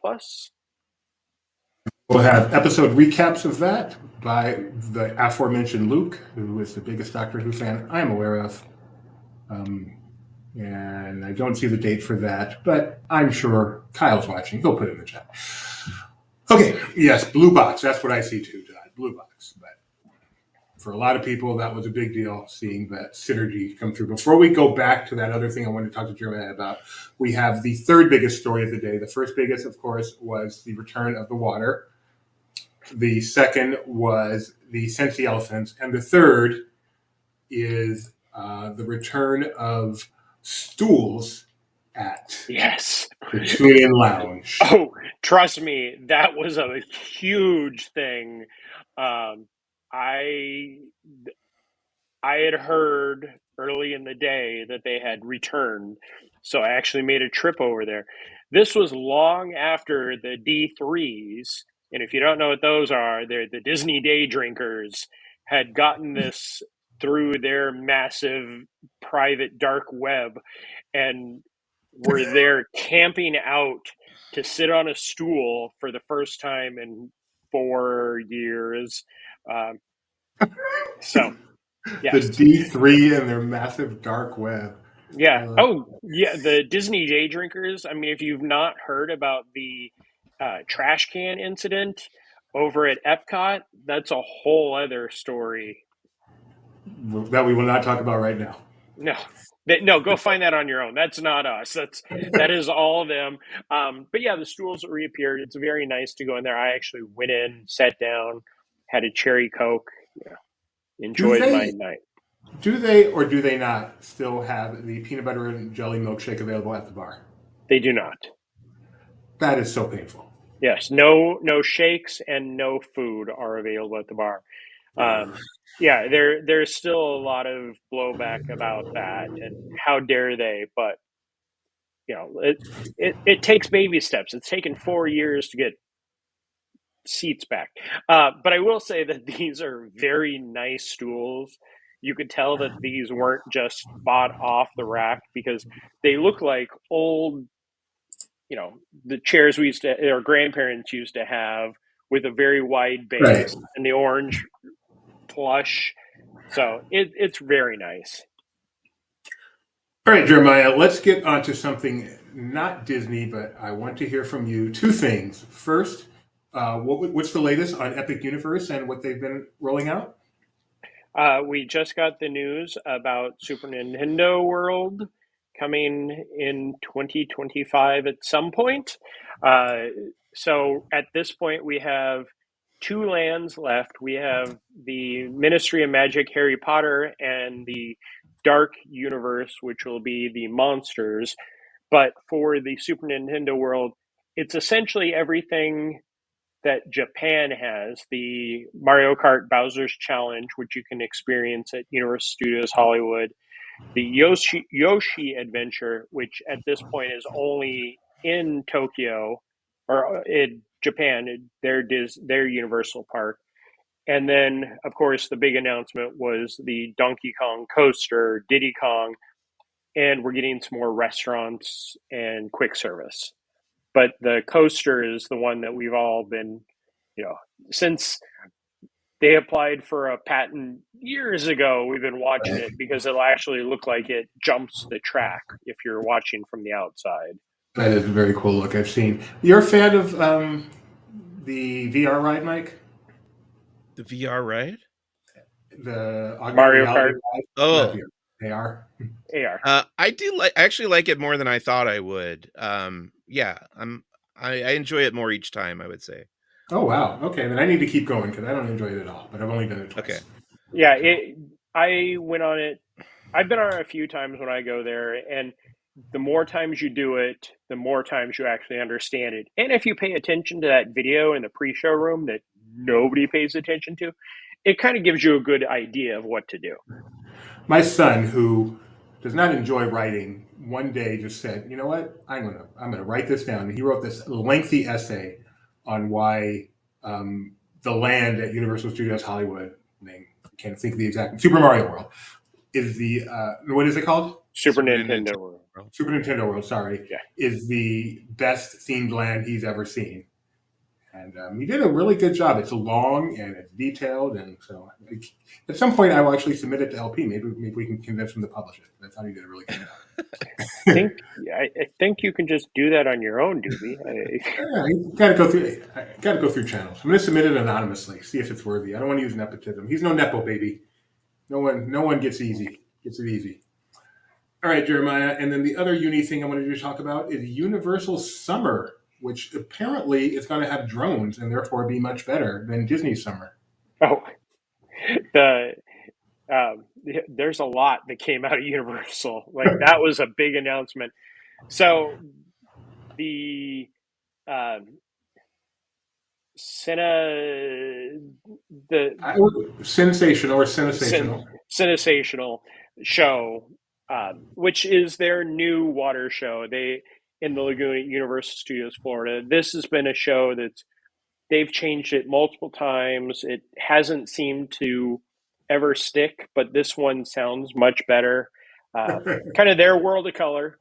We'll have episode recaps of that by the aforementioned Luke, who is the biggest Doctor Who fan I'm aware of. And I don't see the date for that, but I'm sure Kyle's watching. He'll put it in the chat. Okay, yes, Blue Box. That's what I see too, Todd. Blue Box. But for a lot of people, that was a big deal, seeing that synergy come through. Before we go back to that other thing I wanted to talk to Jeremiah about, we have the third biggest story of the day. The first biggest, of course, was the return of the water. The second was the Sensi elephants. And the third is the return of Stools at Yes. the Tune-In Lounge. Oh, trust me, that was a huge thing. I had heard early in the day that they had returned, so I actually made a trip over there. This was long after the D3s, and if you don't know what those are, they're the Disney Day Drinkers, had gotten this through their massive private dark web and were there camping out to sit on a stool for the first time in 4 years. So, yes. The D3 and their massive dark web. Yeah. Oh, yeah. The Disney Day Drinkers. I mean, if you've not heard about the trash can incident over at Epcot, that's a whole other story. That we will not talk about right now. No, go find that on your own. That's not us. That is all them. But yeah, the stools reappeared. It's very nice to go in there. I actually went in, sat down, had a cherry Coke, enjoyed my night. Do they or do they not still have the peanut butter and jelly milkshake available at the bar? They do not. That is so painful. Yes, no shakes and no food are available at the bar. Yeah, there's still a lot of blowback about that, and how dare they? But it takes baby steps. It's taken 4 years to get seats back. But I will say that these are very nice stools. You could tell that these weren't just bought off the rack because they look like old, the chairs our grandparents used to have with a very wide base, right, and the orange plush. So it's very nice. All right, Jeremiah, let's get on to something not Disney, but I want to hear from you. Two things. First, what's the latest on Epic Universe and what they've been rolling out? We just got the news about Super Nintendo World coming in 2025 at some point. So at this point, we have 2 lands left. We have the Ministry of Magic Harry Potter and the Dark Universe, which will be the monsters. But for the Super Nintendo World, it's essentially everything that Japan has. The Mario Kart Bowser's Challenge, which you can experience at Universal Studios Hollywood. The Yoshi Adventure, which at this point is only in Tokyo or in Japan, their Universal Park. And then, of course, the big announcement was the Donkey Kong coaster, Diddy Kong, and we're getting some more restaurants and quick service. But the coaster is the one that we've all been, since they applied for a patent years ago, we've been watching it because it'll actually look like it jumps the track if you're watching from the outside. That is a very cool look I've seen. You're a fan of the VR ride, Mike? The VR ride? The Mario Kart? Ride? Oh. AR. I actually like it more than I thought I would. Yeah, I enjoy it more each time, I would say. Oh wow. Okay, then I need to keep going because I don't enjoy it at all. But I've only done it twice. Okay. Yeah, I went on it. I've been on it a few times when I go there, and the more times you do it, the more times you actually understand it. And if you pay attention to that video in the pre-show room that nobody pays attention to, it kind of gives you a good idea of what to do. My son, who does not enjoy writing, one day just said, "You know what? I'm gonna write this down." And he wrote this lengthy essay on why the land at Universal Studios Hollywood, I can't think of the exact, Super Mario World, is the what is it called? Super Nintendo World. Super Nintendo World, sorry, yeah, is the best themed land he's ever seen. And he did a really good job. It's long and it's detailed, and so at some point I will actually submit it to LP. Maybe we can convince him to publish it. That's how he did a really good job. I think you can just do that on your own, Doobie. Yeah, you gotta go through. Gotta go through channels. I'm gonna submit it anonymously. See if it's worthy. I don't want to use nepotism. He's no nepo baby. No one gets it easy. All right, Jeremiah. And then the other uni thing I wanted to talk about is Universal Summer, which apparently is going to have drones and therefore be much better than Disney Summer. Oh, the there's a lot that came out of Universal. Like that was a big announcement. So the Sensational show, which is their new water show. They in the lagoon at Universal Studios Florida. This has been a show that's they've changed it multiple times. It hasn't seemed to ever stick, but this one sounds much better. Kind of their world of color.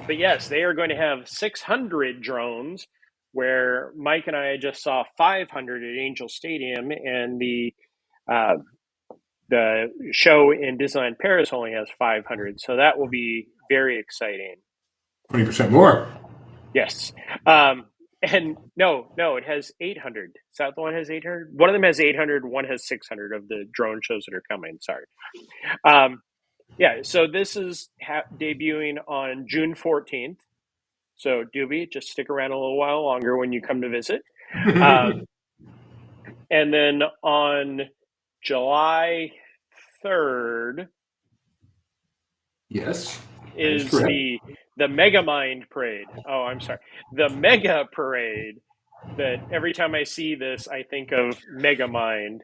But yes, they are going to have 600 drones, where Mike and I just saw 500 at Angel Stadium, and the show in Disneyland Paris only has 500. So that will be very exciting. 20% more. Yes. And no, it has 800. South one has 800. One of them has 800. One has 600 of the drone shows that are coming. Sorry. Yeah. So this is debuting on June 14th. So Doobie, just stick around a little while longer when you come to visit. And then on July 3rd, yes, is the Megamind Parade. Oh, I'm sorry. The Mega Parade, that every time I see this, I think of Megamind.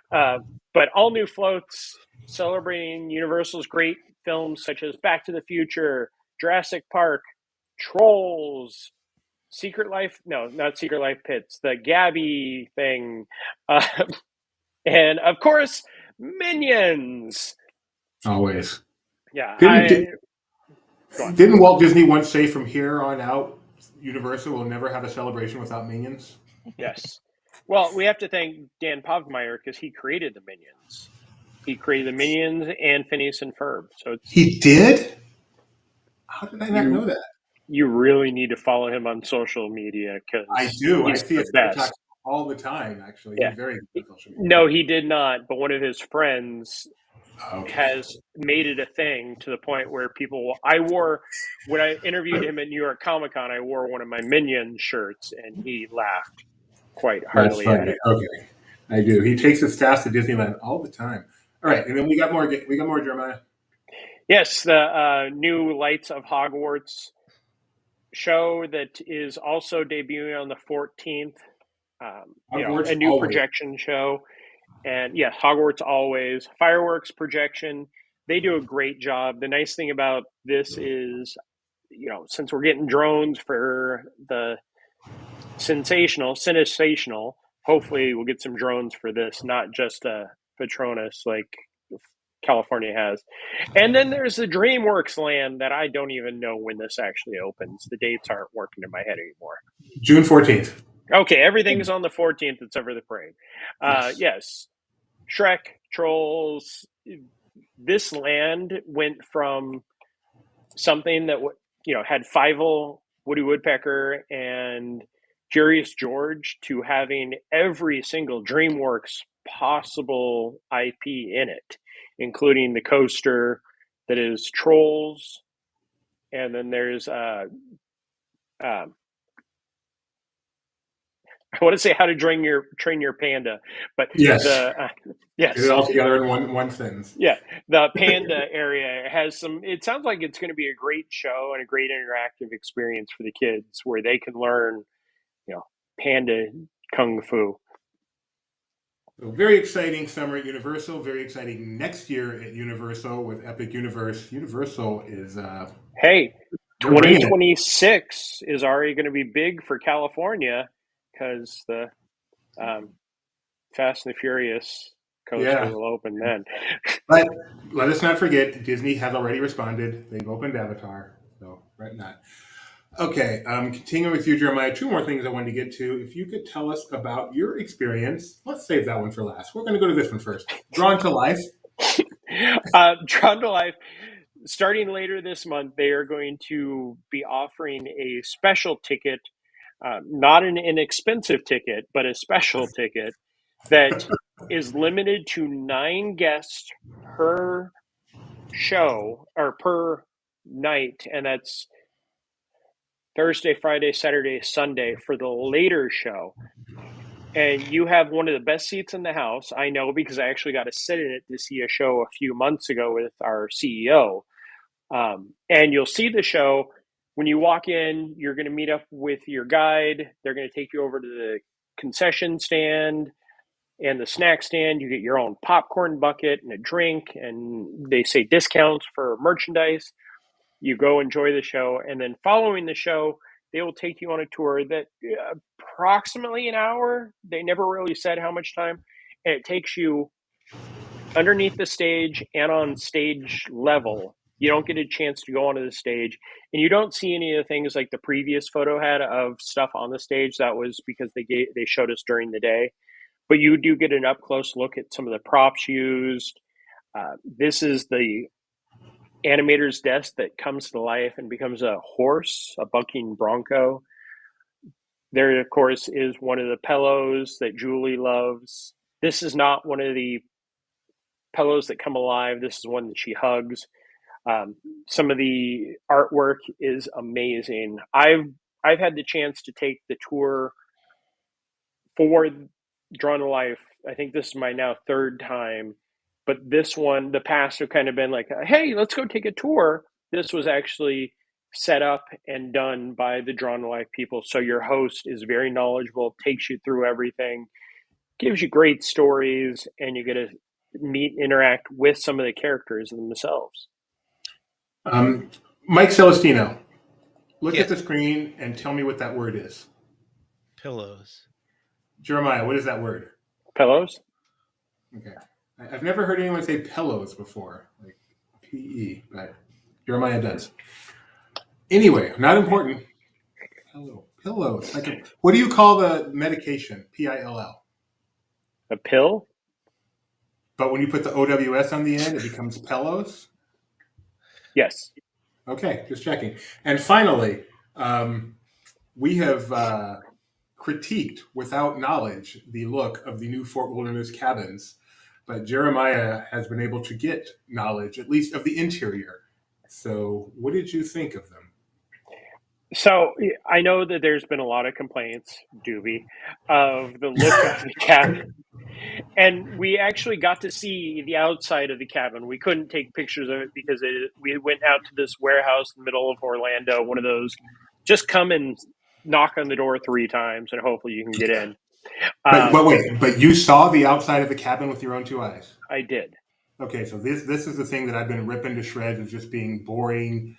But all new floats celebrating Universal's great films such as Back to the Future, Jurassic Park, Trolls, Secret Life. No, not Secret Life Pits. The Gabby thing. And, of course, Minions. Always. Yeah. Didn't Walt Disney once say from here on out, Universal will never have a celebration without Minions? Yes. Well, we have to thank Dan Pogmeyer because he created the Minions. He created the Minions and Phineas and Ferb. So he did? How did I not know that? You really need to follow him on social media because I do. I see his TikToks all the time. Actually, yeah. He's very good on social media. No, he did not. But one of his friends has made it a thing to the point where people. When I interviewed him at New York Comic Con, I wore one of my Minion shirts, and he laughed quite heartily at it. Okay, I do. He takes his staff to Disneyland all the time. All right, and then we got more, Jeremiah. Yes, the new Lights of Hogwarts show that is also debuting on the 14th. A new projection show. And yes, Hogwarts always. Fireworks projection. They do a great job. The nice thing about this is, since we're getting drones for the sensational, hopefully we'll get some drones for this, not just a Patronus like California has. And then there's the DreamWorks Land that I don't even know when this actually opens. The dates aren't working in my head anymore. June 14th. Okay, everything's on the 14th except for the parade. Yes. Shrek, Trolls. This land went from something that had Fievel, Woody Woodpecker, and Curious George to having every single DreamWorks possible IP in it, including the coaster that is Trolls, and then there's I want to say How to Train Your Panda, but yes, yes, get it all together in one sentence. Yeah, the Panda area has some. It sounds like it's going to be a great show and a great interactive experience for the kids, where they can learn, Panda Kung Fu. So very exciting summer at Universal. Very exciting next year at Universal with Epic Universe. Universal is 2026 is already going to be big for California because the Fast and the Furious coaster will open then. But let us not forget, Disney has already responded. They've opened Avatar, so right not. Okay, continuing with you, Jeremiah, two more things I wanted to get to. If you could tell us about your experience, let's save that one for last. We're going to go to this one first. Drawn to Life. Drawn to Life. starting later this month, they are going to be offering a special ticket, not an inexpensive ticket, but a special ticket that is limited to 9 guests per show or per night, and that's Thursday, Friday, Saturday, Sunday for the later show. And you have one of the best seats in the house. I know because I actually got to sit in it to see a show a few months ago with our CEO. And you'll see the show. When you walk in, you're going to meet up with your guide. They're going to take you over to the concession stand and the snack stand. You get your own popcorn bucket and a drink, and they say discounts for merchandise. You go enjoy the show, and then following the show, they will take you on a tour that approximately an hour. They never really said how much time, and it takes you underneath the stage and on stage level. You don't get a chance to go onto the stage, and you don't see any of the things like the previous photo had of stuff on the stage. That was because they showed us during the day, but you do get an up close look at some of the props used. This is the animator's desk that comes to life and becomes a horse, a bucking bronco. There, of course, is one of the pillows that Julie loves. This is not one of the pillows that come alive. This is one that she hugs. Some of the artwork is amazing. I've had the chance to take the tour for Drawn to Life. I think this is my now 3rd time, but this one, the past have kind of been like, hey, let's go take a tour. This was actually set up and done by the Drawn to Life people. So your host is very knowledgeable, takes you through everything, gives you great stories, and you get to meet, interact with some of the characters themselves. Mike Celestino, look Yes. at the screen and tell me what that word is. Pillows. Jeremiah, what is that word? Pillows? Okay. I've never heard anyone say pillows before, like P-E, but Jeremiah does. Anyway, not important. Pillows. What do you call the medication? P-I-L-L. A pill? But when you put the O-W-S on the end, it becomes pillows? Yes. Okay, just checking. And finally, we have critiqued without knowledge the look of the new Fort Wilderness cabins, but Jeremiah has been able to get knowledge, at least of the interior. So what did you think of them? So I know that there's been a lot of complaints, Doobie, of the look of the cabin. And we actually got to see the outside of the cabin. We couldn't take pictures of it because we went out to this warehouse in the middle of Orlando, one of those, just come and knock on the door 3 times and hopefully you can get in. But you saw the outside of the cabin with your own 2 eyes? I did. Okay, so this is the thing that I've been ripping to shreds of just being boring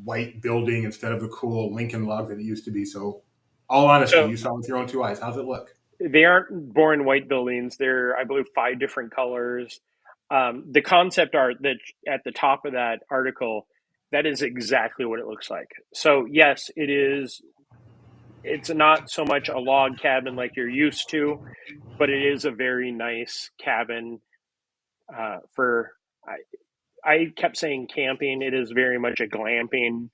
white building instead of the cool Lincoln log that it used to be. So, all honesty, you saw it with your own 2 eyes. How's it look? They aren't boring white buildings. They're, I believe, 5 different colors. The concept art that at the top of that article, that is exactly what it looks like. So yes, it is. It's not so much a log cabin like you're used to, but it is a very nice cabin for. I kept saying camping. It is very much a glamping.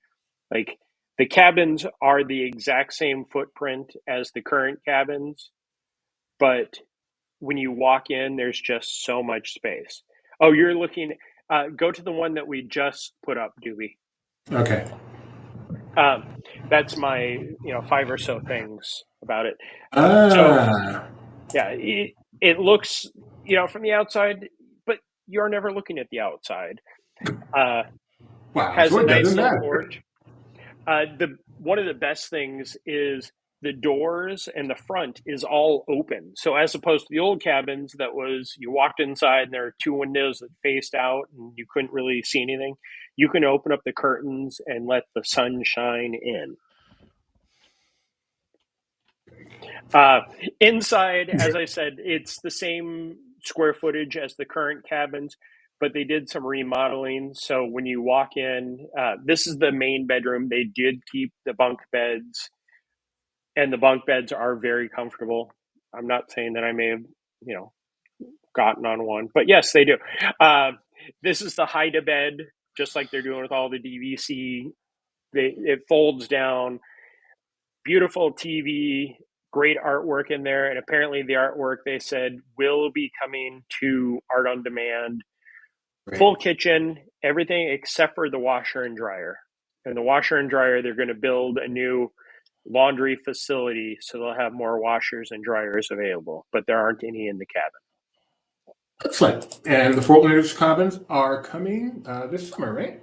Like the cabins are the exact same footprint as the current cabins, but when you walk in, there's just so much space. Oh, you're looking. Go to the one that we just put up, Doobie. Okay. That's my 5 or so things about it. So yeah, it looks from the outside, but you're never looking at the outside. Wow, Has so a it nice doesn't little matter. porch. One of the best things is the doors and the front is all open. So as opposed to the old cabins that was you walked inside and there are 2 windows that faced out and you couldn't really see anything, you can open up the curtains and let the sun shine in. Inside, as I said, it's the same square footage as the current cabins, but they did some remodeling. So when you walk in, this is the main bedroom. They did keep the bunk beds, and the bunk beds are very comfortable. I'm not saying that I may have, gotten on one, but yes, they do. This is the hide-a-bed just like they're doing with all the DVC. It folds down, beautiful TV, great artwork in there, and apparently the artwork, they said, will be coming to Art on Demand. Great. Full kitchen, everything except for the washer and dryer. And the washer and dryer, they're going to build a new laundry facility, so they'll have more washers and dryers available, but there aren't any in the cabin. Excellent. And the Fort Myers cabins are coming this summer, right?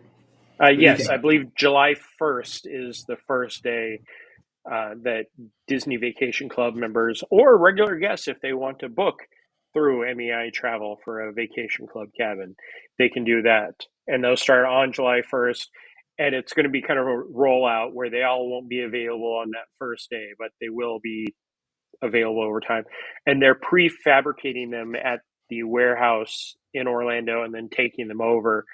Yes, I believe July 1st is the first day that Disney Vacation Club members or regular guests, if they want to book through MEI Travel for a Vacation Club cabin, they can do that. And they'll start on July 1st. And it's going to be kind of a rollout where they all won't be available on that first day, but they will be available over time. And they're prefabricating them at the warehouse in Orlando and then taking them over.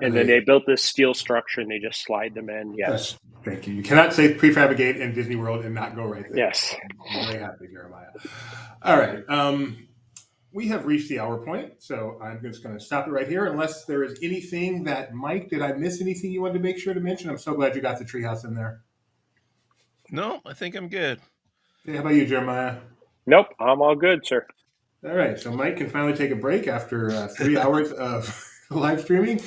And then they built this steel structure and they just slide them in. Yes. Thank you. You cannot say prefabricate in Disney World and not go right there. Yes. I'm very happy, Jeremiah. All right. We have reached the hour point, so I'm just going to stop it right here. Unless there is anything that, Mike, did I miss anything you wanted to make sure to mention? I'm so glad you got the treehouse in there. No, I think I'm good. Okay, how about you, Jeremiah? Nope, I'm all good, sir. All right, so Mike can finally take a break after 3 hours of live streaming.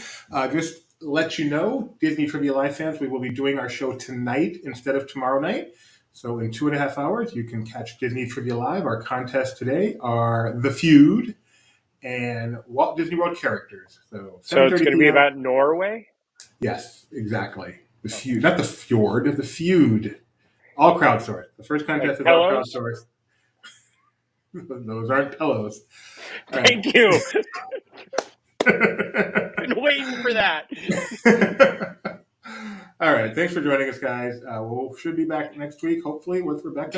Just let you know, Disney Trivia Live fans, we will be doing our show tonight instead of tomorrow night. So in 2.5 hours, you can catch Disney Trivia Live. Our contests today are The Feud and Walt Disney World characters. So it's going to be about Norway? Yes, exactly. The Feud, not the Fjord, The Feud. All crowdsourced. The first contest is all crowdsourced. Those aren't pillows. Thank you. Been waiting for that. All right. Thanks for joining us, guys. We should be back next week, hopefully, with Rebecca.